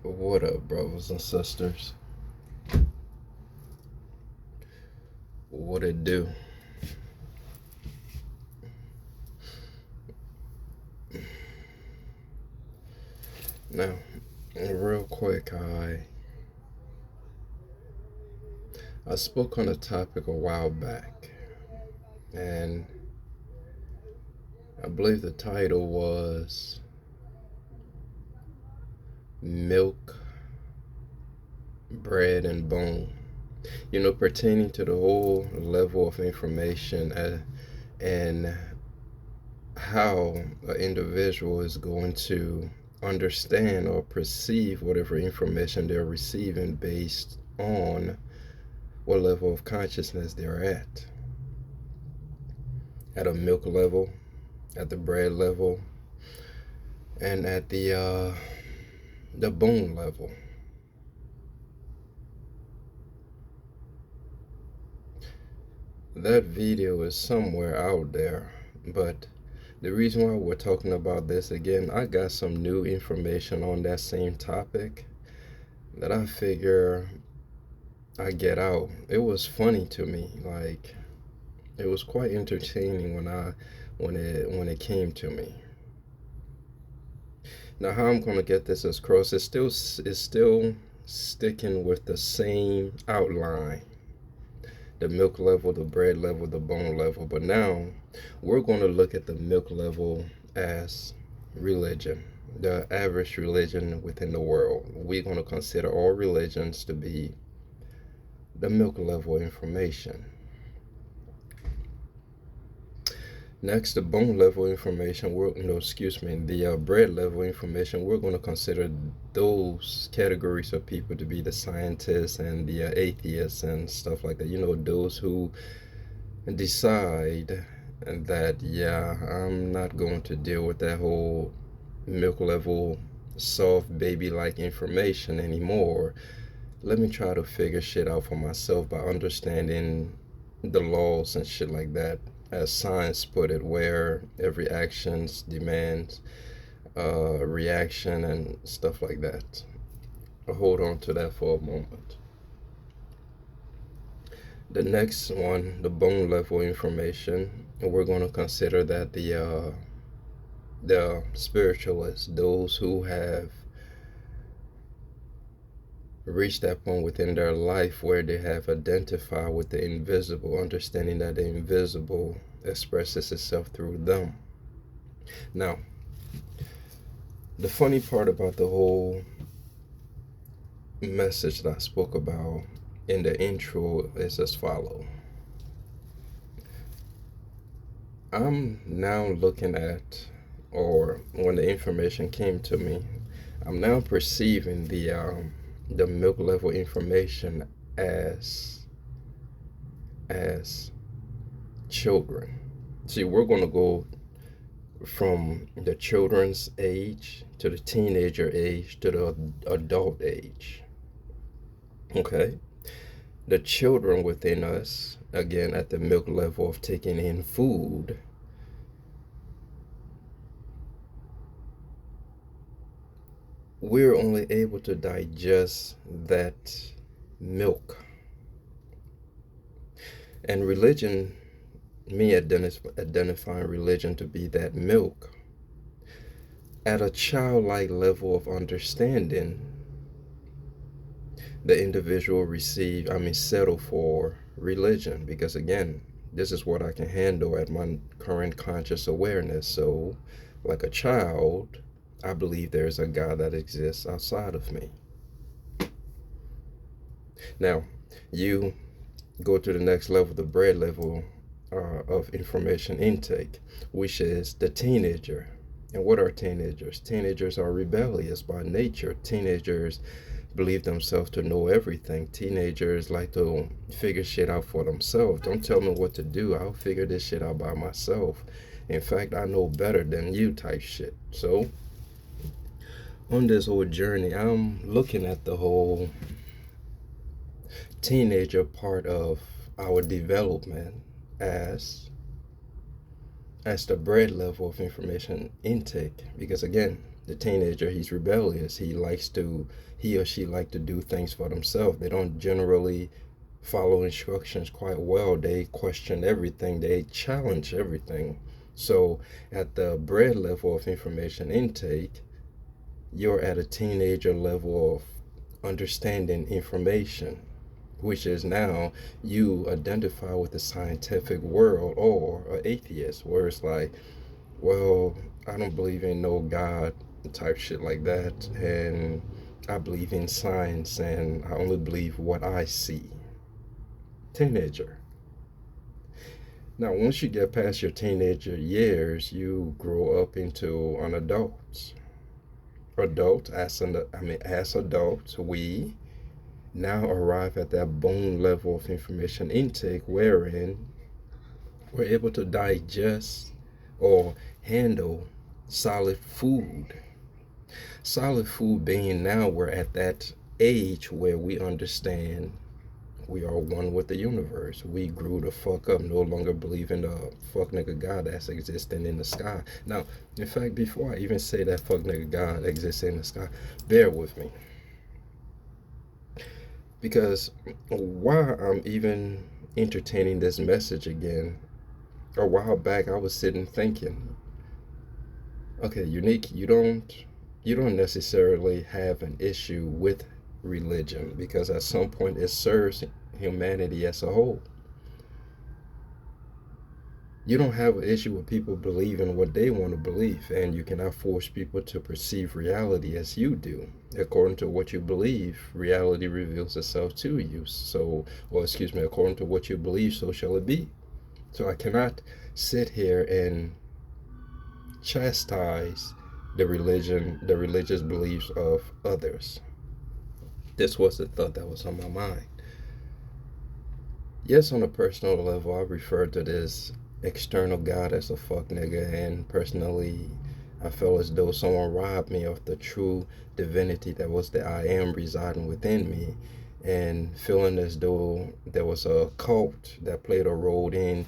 What up, brothers and sisters? What it do? Now, real quick, I spoke on a topic a while back, and I believe the title was Milk, Bread, and Bone. Pertaining to the whole level of information and how an individual is going to understand or perceive whatever information they're receiving based on what level of consciousness they're at a milk level, at the bread level, and at the bone level. That video is somewhere out there, but the reason why we're talking about this again, I got some new information on that same topic that I figure I get out. It was funny to me, like it was quite entertaining when it came to me. Now, how I'm gonna get this across is still sticking with the same outline: the milk level, the bread level, the bone level. But now we're going to look at the milk level as religion, the average religion within the world. We're going to consider all religions to be the milk level information. Next, the bone level information, the bread level information, we're going to consider those categories of people to be the scientists and the atheists and stuff like that. Those who decide that, yeah, I'm not going to deal with that whole milk level, soft baby like information anymore. Let me try to figure shit out for myself by understanding the laws and shit like that, as science put it, where every action demands reaction and stuff like that. I'll hold on to that for a moment. The next one, the bone level information, we're going to consider that the spiritualists, those who have reached that point within their life where they have identified with the invisible, understanding that the invisible expresses itself through them. Now, the funny part about the whole message that I spoke about in the intro is as follow. I'm now looking at, or when the information came to me, I'm now perceiving the milk level information as children. See, we're going to go from the children's age to the teenager age to the adult age. Okay? The children within us, again, at the milk level of taking in food, we're only able to digest that milk. And religion, me identifying religion to be that milk, at a childlike level of understanding, the individual settle for religion, because again, this is what I can handle at my current conscious awareness. So, like a child, I believe there's a God that exists outside of me. Now, you go to the next level, the bread level of information intake, which is the teenager. And what are teenagers? Teenagers are rebellious by nature. Teenagers believe themselves to know everything. Teenagers like to figure shit out for themselves. Don't tell me what to do. I'll figure this shit out by myself. In fact, I know better than you type shit. So, on this whole journey, I'm looking at the whole teenager part of our development as the bread level of information intake, because again, The teenager, he's rebellious. He or she like to do things for themselves. They don't generally follow instructions quite well. They question everything. They challenge everything. So at the bread level of information intake, you're at a teenager level of understanding information, which is now you identify with the scientific world or an atheist, where it's like, well, I don't believe in no God type shit like that, and I believe in science, and I only believe what I see. Teenager. Now, once you get past your teenager years, you grow up into an adult. As adults, we now arrive at that bone level of information intake wherein we're able to digest or handle solid food. Solid food being now we're at that age where we understand we are one with the universe. We grew the fuck up, no longer believe in the fuck nigga God that's existing in the sky. Now, in fact, before I even say that fuck nigga God exists in the sky, bear with me. Because while I'm even entertaining this message again, a while back I was sitting thinking, okay, Unique, you don't necessarily have an issue with religion because at some point it serves humanity as a whole. You don't have an issue with people believing what they want to believe, and you cannot force people to perceive reality as you do. According to what you believe, reality reveals itself to you. According to what you believe, so shall it be. So I cannot sit here and chastise the religious beliefs of others. This was the thought that was on my mind. Yes, on a personal level, I refer to this external God as a fuck nigga, and personally, I felt as though someone robbed me of the true divinity that was the I am residing within me, and feeling as though there was a cult that played a role in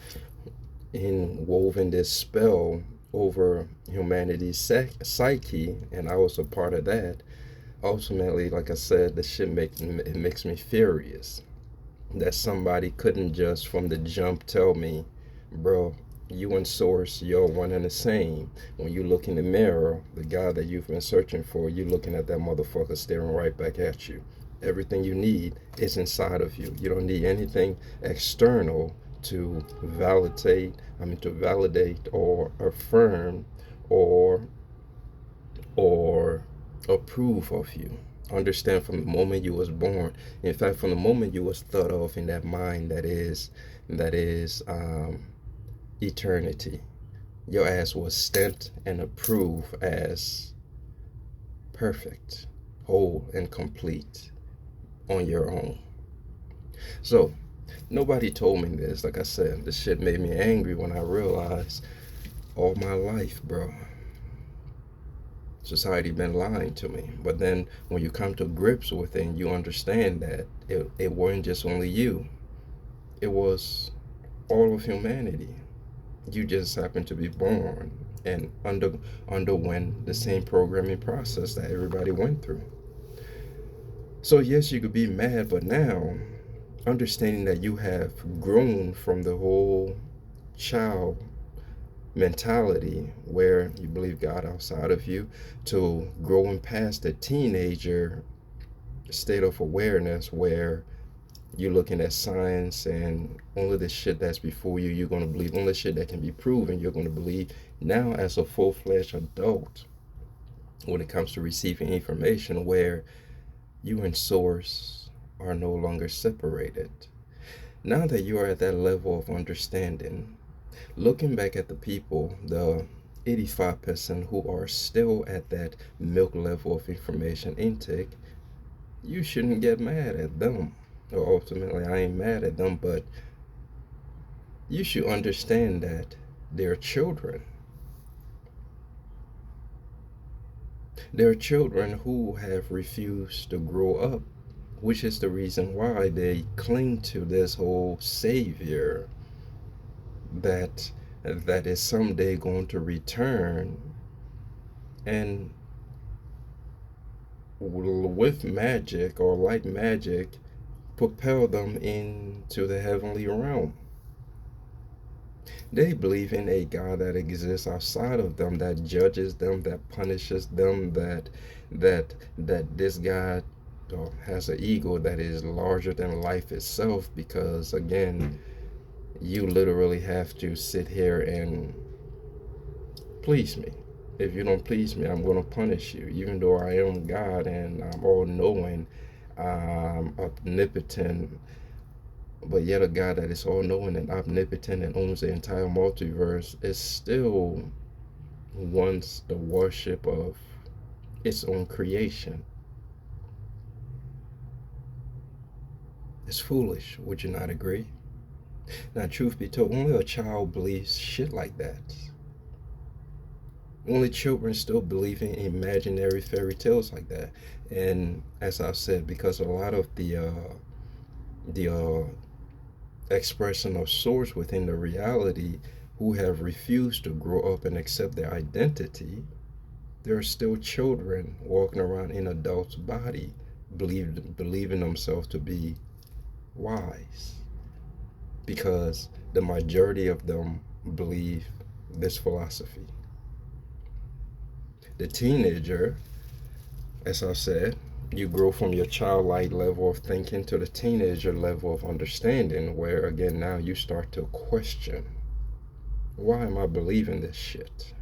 woven this spell over humanity's psyche, and I was a part of that. Ultimately, like I said, the shit makes me furious that somebody couldn't just from the jump tell me, bro, you and source, you're one and the same. When you look in the mirror, the guy that you've been searching for, you looking at that motherfucker staring right back at you. Everything you need is inside of you. You don't need anything external to validate or affirm or or approve of you. Understand from the moment you was born. In fact, from the moment you was thought of in that mind that is eternity, your ass was stamped and approved as perfect, whole, and complete on your own. So nobody told me this. Like I said, this shit made me angry when I realized all my life, bro, society been lying to me. But then when you come to grips with it, you understand that it wasn't just only you. It was all of humanity. You just happened to be born and underwent the same programming process that everybody went through. So yes, you could be mad, but now understanding that you have grown from the whole child mentality where you believe God outside of you to growing past the teenager state of awareness where you're looking at science and only the shit that's before you you're going to believe, only shit that can be proven you're going to believe. Now as a full-fledged adult, when it comes to receiving information, where you and source are no longer separated. Now that you are at that level of understanding, looking back at the people, the 85% who are still at that milk level of information intake, you shouldn't get mad at them. Or ultimately, I ain't mad at them, but you should understand that they're children. They're children who have refused to grow up, which is the reason why they cling to this whole savior that is someday going to return and with magic or like magic, propel them into the heavenly realm. They believe in a God that exists outside of them, that judges them, that punishes them, that this God has an ego that is larger than life itself. Because again, you literally have to sit here and please me. If you don't please me, I'm going to punish you. Even though I am God and I'm all knowing, I'm omnipotent, but yet a God that is all knowing and omnipotent and owns the entire multiverse is still wants the worship of its own creation. It's foolish, would you not agree? Now, truth be told, only a child believes shit like that. Only children still believe in imaginary fairy tales like that. And as I've said, because a lot of the expression of souls within the reality who have refused to grow up and accept their identity, there are still children walking around in adults' body, believing themselves to be wise, because the majority of them believe this philosophy. The teenager, as I said, you grow from your childlike level of thinking to the teenager level of understanding, where again now you start to question, why am I believing this shit?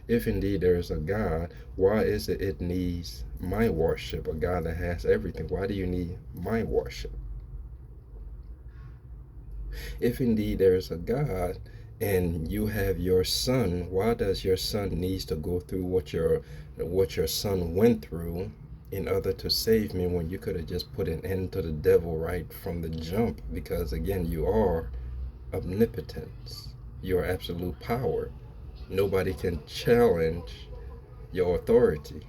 If indeed there is a God, why is it needs my worship? A God that has everything, why do you need my worship? If indeed there is a God and you have your son, why does your son needs to go through what your son went through in order to save me, when you could have just put an end to the devil right from the jump? Because again, you are omnipotence, your absolute power. Nobody can challenge your authority.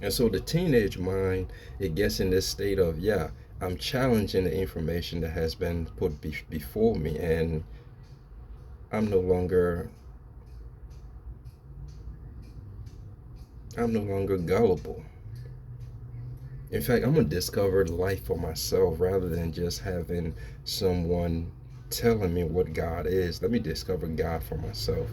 And so the teenage mind, it gets in this state of, yeah, I'm challenging the information that has been put before me, and I'm no longer gullible. In fact, I'm gonna discover life for myself rather than just having someone telling me what God is. Let me discover God for myself.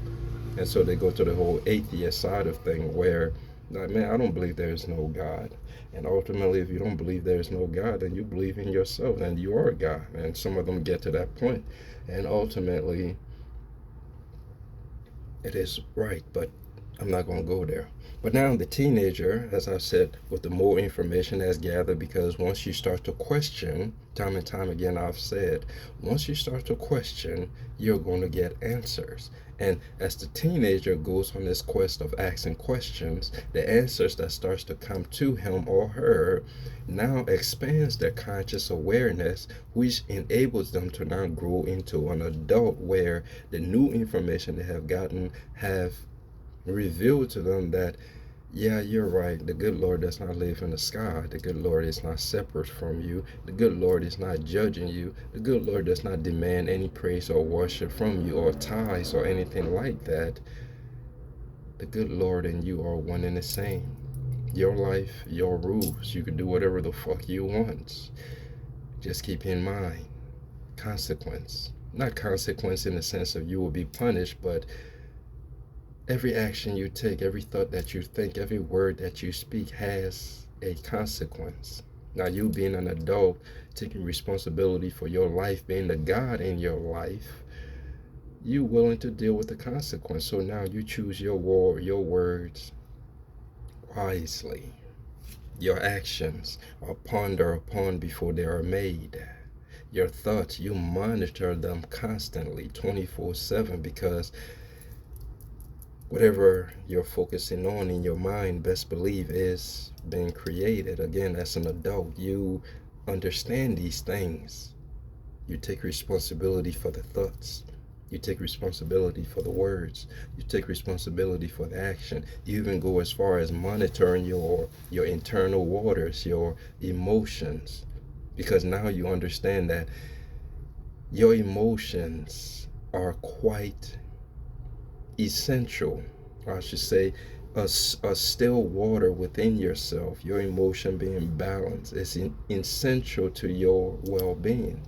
And so they go to the whole atheist side of thing, where like, man, I don't believe there's no God. And ultimately, if you don't believe there's no God, then you believe in yourself and you are God. And some of them get to that point. And ultimately, it is right, but I'm not going to go there. But now the teenager, as I said, with the more information that's gathered, because once you start to question, time and time again I've said, once you start to question, you're going to get answers. And as the teenager goes on this quest of asking questions, the answers that starts to come to him or her now expands their conscious awareness, which enables them to now grow into an adult, where the new information they have gotten have revealed to them that, yeah, you're right. The good Lord does not live in the sky. The good Lord is not separate from you. The good Lord is not judging you. The good Lord does not demand any praise or worship from you, or tithes or anything like that. The good Lord and you are one and the same. Your life, your rules. You can do whatever the fuck you want. Just keep in mind, consequence. Not consequence in the sense of you will be punished, but every action you take, every thought that you think, every word that you speak has a consequence. Now, you being an adult, taking responsibility for your life, being the God in your life, you willing to deal with the consequence. So now you choose your words wisely. Your actions are pondered upon before they are made. Your thoughts, you monitor them constantly, 24/7, because whatever you're focusing on in your mind, best believe is being created. Again, as an adult, you understand these things. You take responsibility for the thoughts. You take responsibility for the words. You take responsibility for the action. You even go as far as monitoring your internal waters, your emotions, because now you understand that your emotions are quite essential, or I should say, a still water within yourself, your emotion being balanced, is essential to your well-being.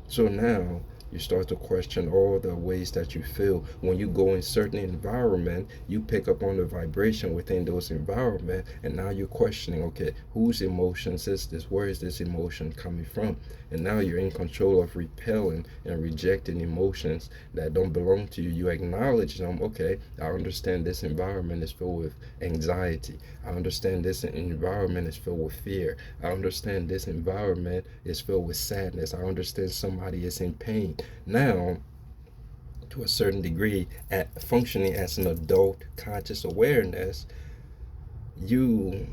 So now you start to question all the ways that you feel. When you go in certain environment, you pick up on the vibration within those environment, and now you're questioning, okay, whose emotions is this? Where is this emotion coming from? And now you're in control of repelling and rejecting emotions that don't belong to you. You acknowledge them. Okay, I understand this environment is filled with anxiety. I understand this environment is filled with fear. I understand this environment is filled with sadness. I understand somebody is in pain. Now, to a certain degree, at functioning as an adult conscious awareness, you,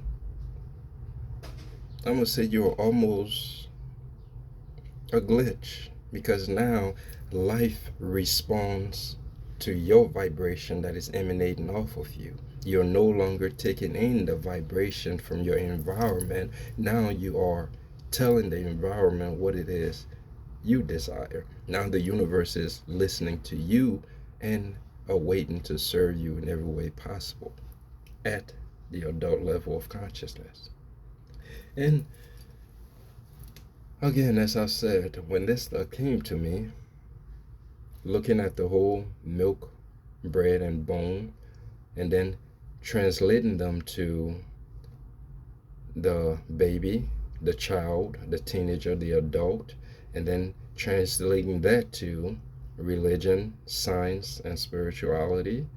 I'm gonna say you're almost a glitch, because now life responds to your vibration that is emanating off of you. You're no longer taking in the vibration from your environment. Now you are telling the environment what it is you desire. Now the universe is listening to you and awaiting to serve you in every way possible at the adult level of consciousness. And again, as I said, when this stuff came to me, looking at the whole milk, bread, and bone, and then translating them to the baby, the child, the teenager, the adult, and then translating that to religion, science, and spirituality,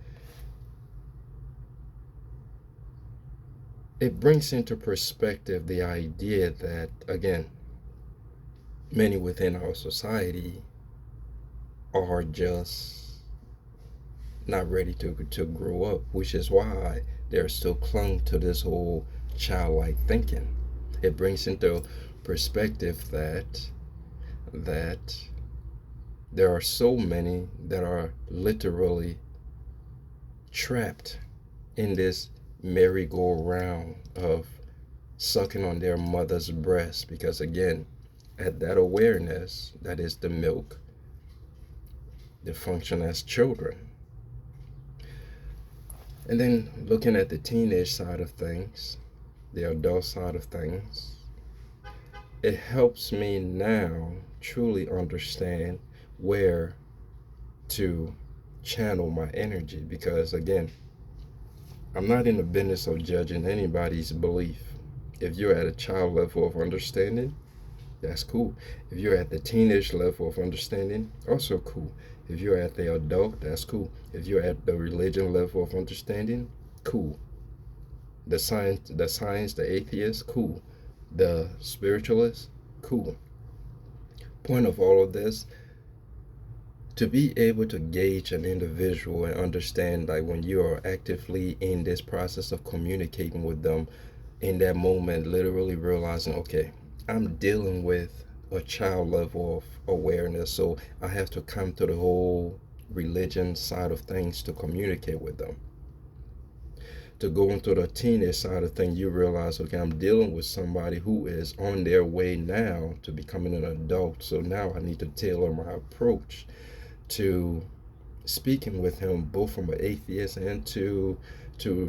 it brings into perspective the idea that, again, many within our society are just not ready to grow up, which is why they're still clung to this whole childlike thinking. It brings into perspective that there are so many that are literally trapped in this merry-go-round of sucking on their mother's breast, because again, at that awareness that is the milk, they function as children. And then looking at the teenage side of things, the adult side of things, it helps me now truly understand where to channel my energy, because again, I'm not in the business of judging anybody's belief. If you're at a child level of understanding, that's cool. If you're at the teenage level of understanding, also cool. If you're at the adult, that's cool. If you're at the religion level of understanding, cool. The science, the atheist, cool. The spiritualist, cool. Point of all of this, to be able to gauge an individual and understand, like when you are actively in this process of communicating with them, in that moment, literally realizing, okay, I'm dealing with a child level of awareness, so I have to come to the whole religion side of things to communicate with them. To go into the teenage side of things, you realize, okay, I'm dealing with somebody who is on their way now to becoming an adult, so now I need to tailor my approach to speaking with him, both from an atheist and to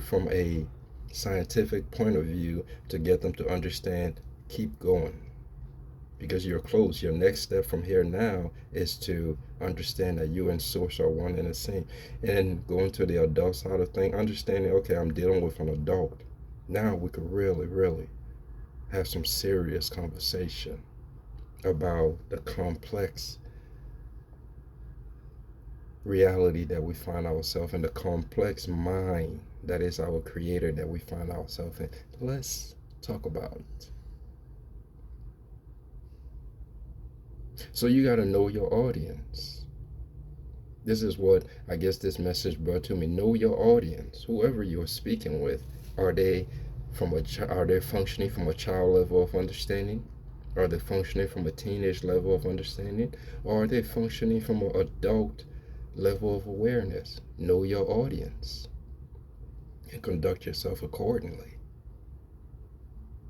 from a scientific point of view, to get them to understand, keep going, because you're close. Your next step from here now is to understand that you and source are one and the same. And going to the adult side of things, understanding, okay, I'm dealing with an adult. Now we could really have some serious conversation about the complex reality that we find ourselves in, the complex mind that is our creator that we find ourselves in. Let's talk about it. So you got to know your audience. This is what I guess this message brought to me. Know your audience. Whoever you're speaking with, are they functioning from a child level of understanding? Are they functioning from a teenage level of understanding? Or are they functioning from an adult level of awareness? Know your audience and conduct yourself accordingly.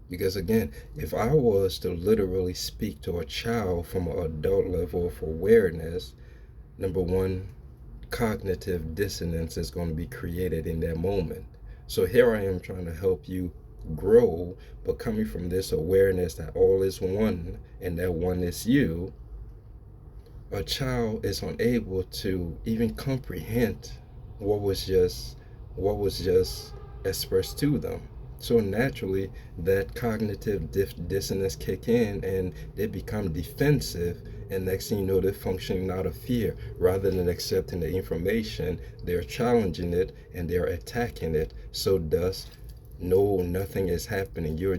Because again, if I was to literally speak to a child from an adult level of awareness, number one, cognitive dissonance is going to be created in that moment. So here I am trying to help you grow, but coming from this awareness that all is one and that one is you, a child is unable to even comprehend what was just what was just expressed to them. So naturally, that cognitive dissonance kick in, and they become defensive. And next thing you know, they're functioning out of fear rather than accepting the information. They're challenging it and they're attacking it. So thus, no, nothing is happening. Your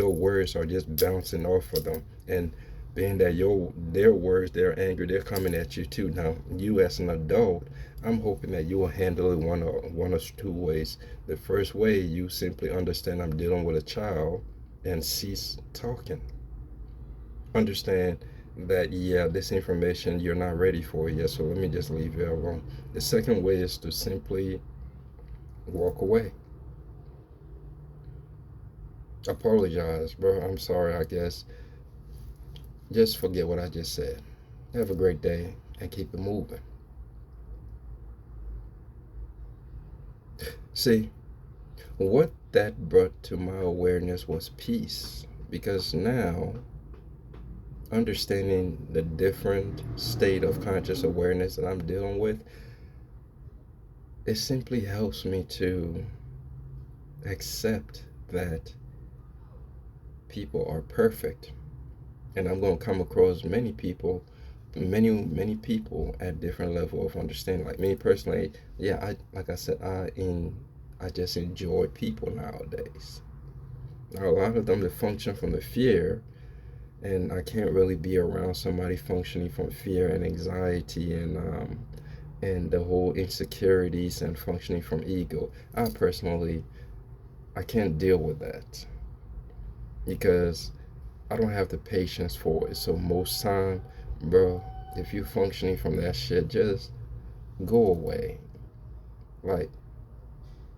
words are just bouncing off of them, and being that their words, their anger, they're coming at you too. Now, you as an adult, I'm hoping that you will handle it one or two ways. The first way, you simply understand I'm dealing with a child and cease talking. Understand that, yeah, this information you're not ready for yet, so let me just leave it alone. The second way is to simply walk away. Apologize, bro. I'm sorry, I guess. Just forget what I just said. Have a great day and keep it moving. See, what that brought to my awareness was peace, because now understanding the different state of conscious awareness that I'm dealing with, it simply helps me to accept that people are perfect. And I'm going to come across many people, many people at different level of understanding. Like me personally, yeah, like I said, I just enjoy people nowadays. Now, a lot of them that function from the fear, and I can't really be around somebody functioning from fear and anxiety and the whole insecurities and functioning from ego. I can't deal with that because I don't have the patience for it. So most time, bro, if you functioning from that shit, just go away. Like,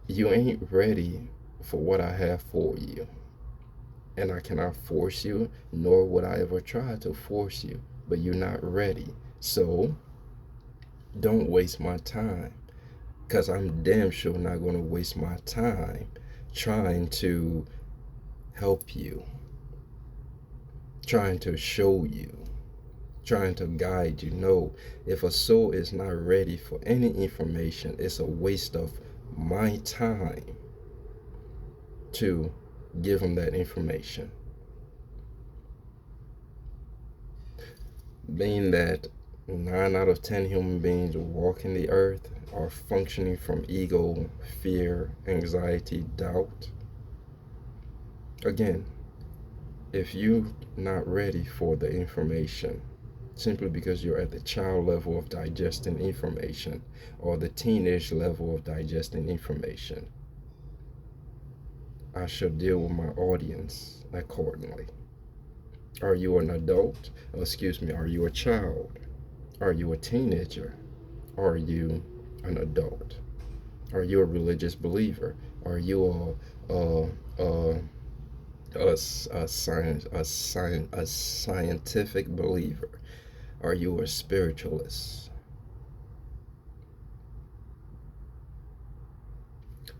you ain't ready for what I have for you. And I cannot force you, nor would I ever try to force you. But you're not ready. So don't waste my time. Because I'm damn sure not going to waste my time trying to help you, trying to show you, trying to guide you. No, if a soul is not ready for any information, it's a waste of my time to give them that information. Being that 9 out of 10 human beings walking the earth are functioning from ego, fear, anxiety, doubt. Again, if you're not ready for the information, simply because you're at the child level of digesting information or the teenage level of digesting information, I shall deal with my audience accordingly. Are you an adult? Are you a child? Are you a teenager? Are you an adult? Are you a religious believer? Are you a scientific believer? Are you a spiritualist?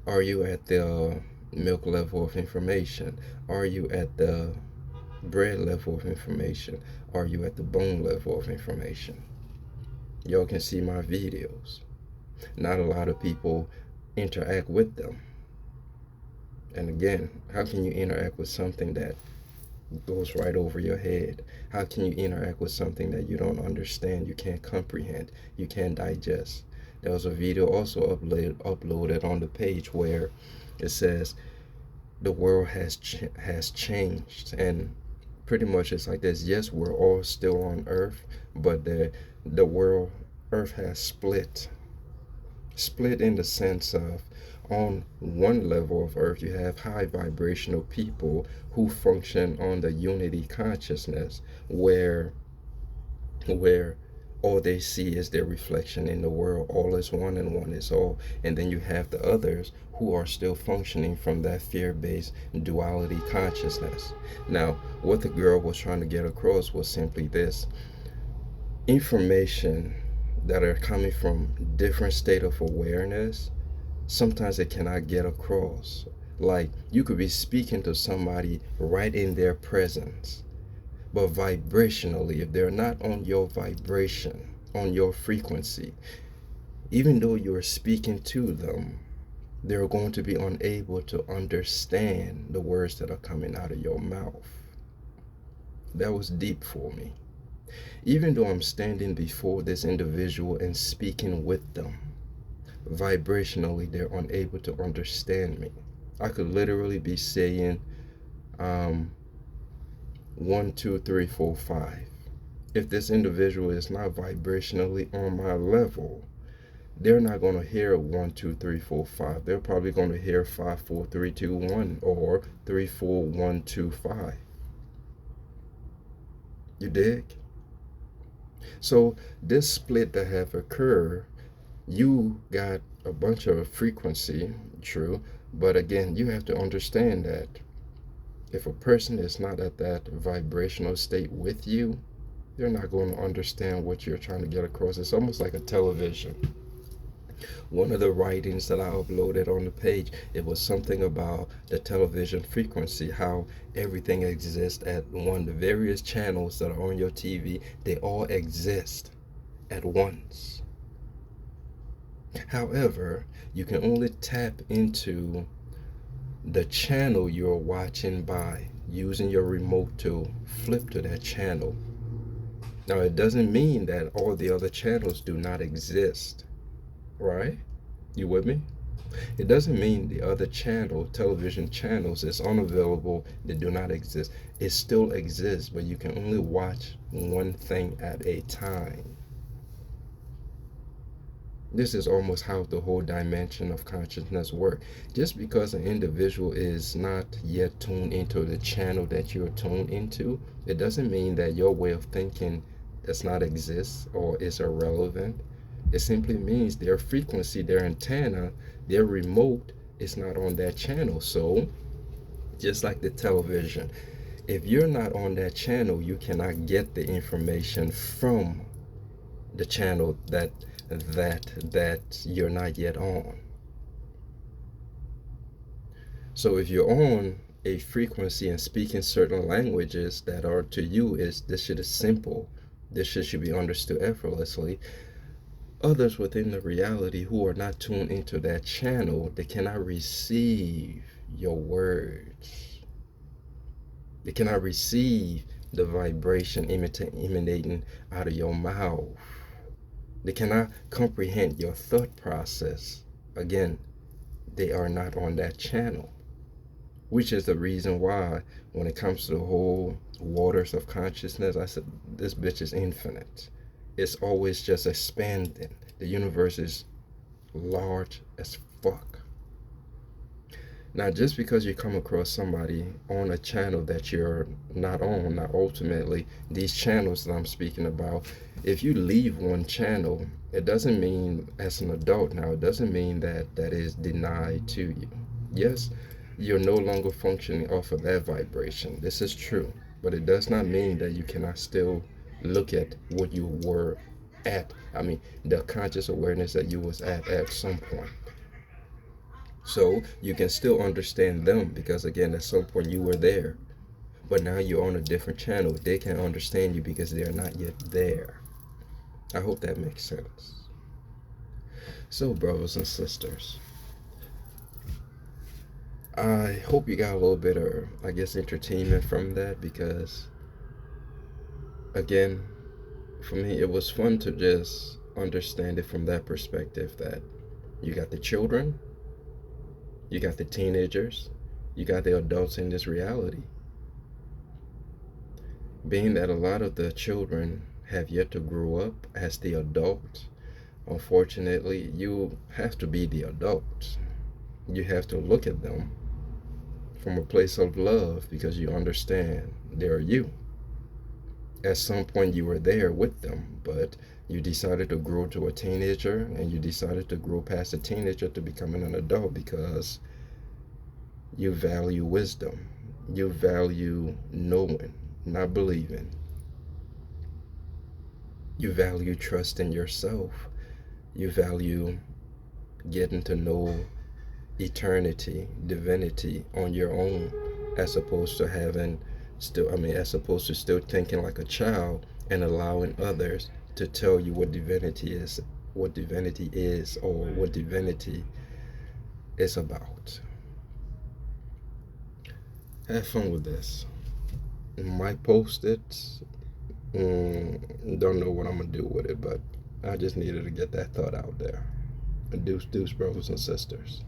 Are you at the milk level of information? Are you at the bread level of information? Are you at the bone level of information? Y'all can see my videos. Not a lot of people interact with them. And again, how can you interact with something that goes right over your head? How can you interact with something that you don't understand, you can't comprehend, you can't digest? There was a video also uploaded on the page where it says the world has changed, and pretty much it's like this. Yes, we're all still on Earth, but the world, Earth has split in the sense of, on one level of Earth, you have high vibrational people who function on the unity consciousness, where all they see is their reflection in the world. All is one and one is all. And then you have the others who are still functioning from that fear-based duality consciousness. Now, what the girl was trying to get across was simply this: information that are coming from different state of awareness sometimes it cannot get across. Like you could be speaking to somebody right in their presence, but vibrationally, if they're not on your vibration, on your frequency, even though you're speaking to them, they're going to be unable to understand the words that are coming out of your mouth. That was deep for me. Even though I'm standing before this individual and speaking with them, vibrationally, they're unable to understand me. I could literally be saying, 1, 2, 3, 4, 5. If this individual is not vibrationally on my level, they're not going to hear 1, 2, 3, 4, 5. They're probably going to hear 5, 4, 3, 2, 1 or 3, 4, 1, 2, 5. You dig? So this split that have occurred, you got a bunch of frequency, true, but again, you have to understand that if a person is not at that vibrational state with you, they're not going to understand what you're trying to get across. It's almost like a television. One of the writings that I uploaded on the page, it was something about the television frequency, how everything exists at one. The various channels that are on your TV, they all exist at once. However, you can only tap into the channel you're watching by using your remote to flip to that channel. Now, it doesn't mean that all the other channels do not exist, right? You with me? It doesn't mean the other television channels is unavailable, they do not exist. It still exists, but you can only watch one thing at a time. This is almost how the whole dimension of consciousness works. Just because an individual is not yet tuned into the channel that you're tuned into, it doesn't mean that your way of thinking does not exist or is irrelevant. It simply means their frequency, their antenna, their remote is not on that channel. So, just like the television, if you're not on that channel, you cannot get the information from the channel that you're not yet on. So if you're on a frequency and speaking certain languages that are to you is this shit is simple, this shit should be understood effortlessly, others within the reality who are not tuned into that channel, they cannot receive your words. They cannot receive the vibration emanating out of your mouth. They cannot comprehend your thought process. Again, they are not on that channel, which is the reason why when it comes to the whole waters of consciousness, I said this bitch is infinite. It's always just expanding. The universe is large as fuck. Now, just because you come across somebody on a channel that you're not on, now ultimately, these channels that I'm speaking about, if you leave one channel, it doesn't mean, as an adult now, it doesn't mean that that is denied to you. Yes, you're no longer functioning off of that vibration. This is true. But it does not mean that you cannot still look at what you were at. I mean, the conscious awareness that you was at some point. So you can still understand them because, again, at some point you were there. But now you're on a different channel. They can understand you because they're not yet there. I hope that makes sense. So, brothers and sisters, I hope you got a little bit of, I guess, entertainment from that because, again, for me, it was fun to just understand it from that perspective that you got the children, you got the teenagers, you got the adults in this reality. Being that a lot of the children have yet to grow up as the adult, unfortunately, you have to be the adult. You have to look at them from a place of love because you understand they're you. At some point you were there with them, but you decided to grow to a teenager and you decided to grow past a teenager to becoming an adult because you value wisdom. You value knowing, not believing. You value trust in yourself. You value getting to know eternity, divinity on your own, as opposed to having still, I mean, as opposed to still thinking like a child and allowing others to tell you what divinity is, or what divinity is about. Have fun with this. Might post it. Don't know what I'm gonna do with it, but I just needed to get that thought out there. Deuce, deuce, brothers and sisters.